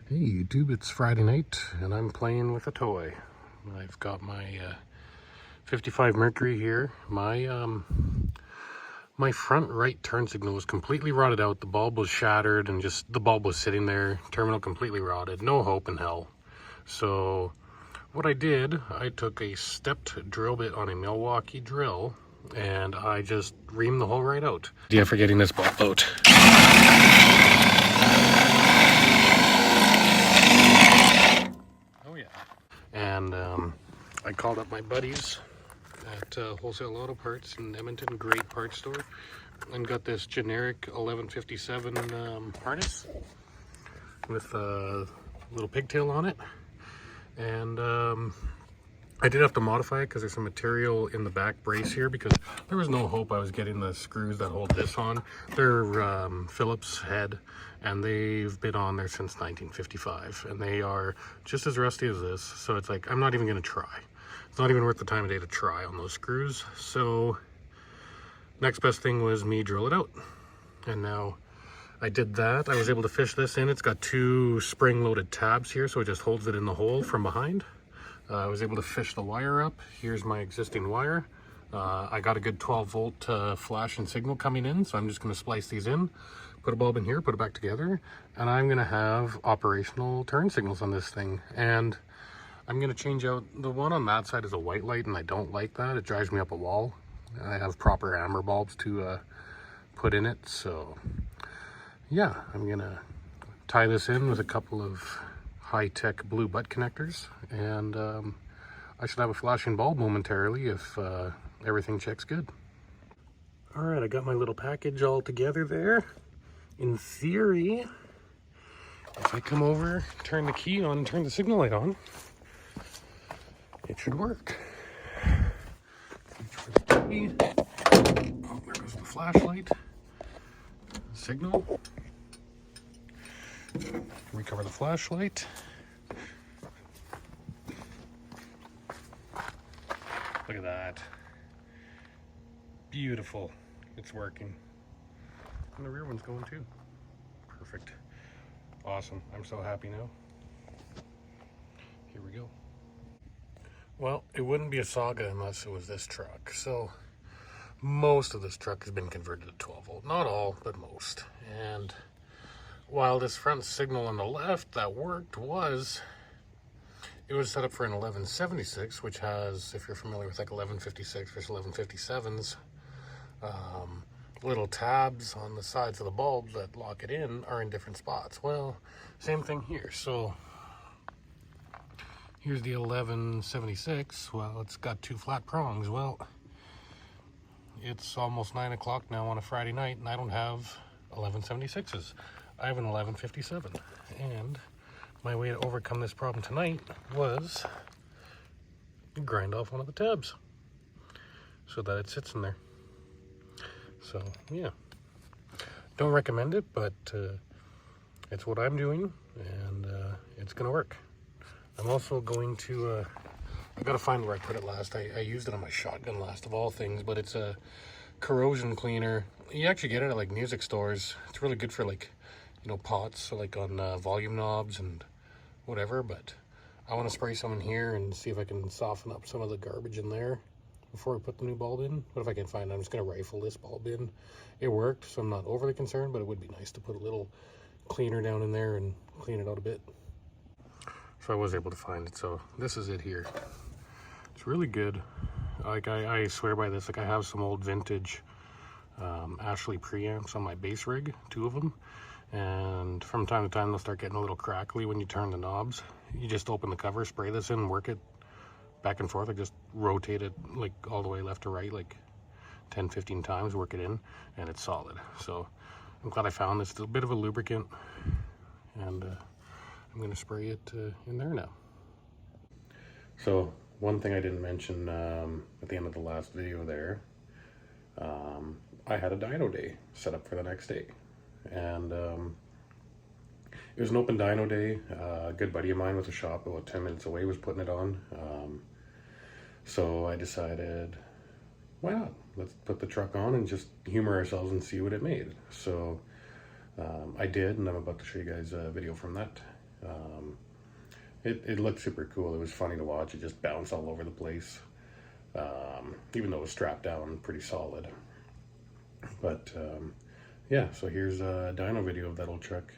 Hey YouTube, it's Friday night and I'm playing with a toy. I've got my 55 Mercury here. My front right turn signal was completely rotted out. The bulb was shattered and just the bulb was sitting there. Terminal completely rotted. No hope in hell. So what I did, I took a stepped drill bit on a Milwaukee drill and I just reamed the hole right out. Yeah, for getting this bulb out. Oh yeah. And I called up my buddies at Wholesale Auto Parts in Edmonton, great parts store, and got this generic 1157 harness with a little pigtail on it. And I did have to modify it because there's some material in the back brace here because there was no hope I was getting the screws that hold this on. They're Phillips head and they've been on there since 1955 and they are just as rusty as this. So it's like, I'm not even going to try. It's not even worth the time of day to try on those screws. So next best thing was me drill it out. And now I did that. I was able to fish this in. It's got two spring-loaded tabs here, so it just holds it in the hole from behind. I was able to fish the wire up. Here's my existing wire. I got a good 12 volt flash and signal coming in, so I'm just going to splice these in, put a bulb in here, put it back together, and I'm going to have operational turn signals on this thing. And I'm going to change out, the one on that side is a white light, and I don't like that. It drives me up a wall. I have proper amber bulbs to put in it, so yeah, I'm going to tie this in with a couple of high-tech blue butt connectors, and I should have a flashing bulb momentarily if everything checks good. All right, I got my little package all together there. In theory, if I come over, turn the key on, turn the signal light on, it should work. Reach for the key. Oh, there goes the flashlight. Signal. Recover the flashlight. Look at that. Beautiful. It's working. And the rear one's going too. Perfect. Awesome. I'm so happy now. Here we go. Well, it wouldn't be a saga unless it was this truck. So most of this truck has been converted to 12 volt. Not all, but most. And while this front signal on the left that worked it was set up for an 1176, which has, if you're familiar with like 1156 versus 1157s, little tabs on the sides of the bulbs that lock it in are in different spots. Well, same thing here. So here's the 1176. Well, it's got two flat prongs. Well, it's almost 9 o'clock now on a Friday night and I don't have 1176s. I have an 1157, and my way to overcome this problem tonight was grind off one of the tabs so that it sits in there. So yeah, don't recommend it, but it's what I'm doing, and it's gonna work. I'm also going to I gotta find where I put it last. I used it on my shotgun last of all things, but it's a corrosion cleaner. You actually get it at like music stores. It's really good for like, you know, pots, so like on volume knobs and whatever, but I want to spray some in here and see if I can soften up some of the garbage in there before I put the new bulb in. But if I can find it, I'm just going to rifle this bulb in. It worked, so I'm not overly concerned, but it would be nice to put a little cleaner down in there and clean it out a bit. So I was able to find it, so this is it here. It's really good. Like I swear by this. Like I have some old vintage Ashley preamps on my bass rig, 2 of them, and from time to time they'll start getting a little crackly when you turn the knobs. You just open the cover, spray this in, work it back and forth, like just rotate it like all the way left to right like 10-15 times, work it in, and it's solid. So I'm glad I found this. It's a bit of a lubricant, and I'm going to spray it in there now. So one thing I didn't mention at the end of the last video there, I had a dyno day set up for the next day, and it was an open dyno day. A good buddy of mine with a shop about 10 minutes away was putting it on, so I decided, why not? Let's put the truck on and just humor ourselves and see what it made. So I did, and I'm about to show you guys a video from that. It looked super cool. It was funny to watch. It just bounced all over the place, even though it was strapped down pretty solid. But yeah, so here's a dyno video of that old truck.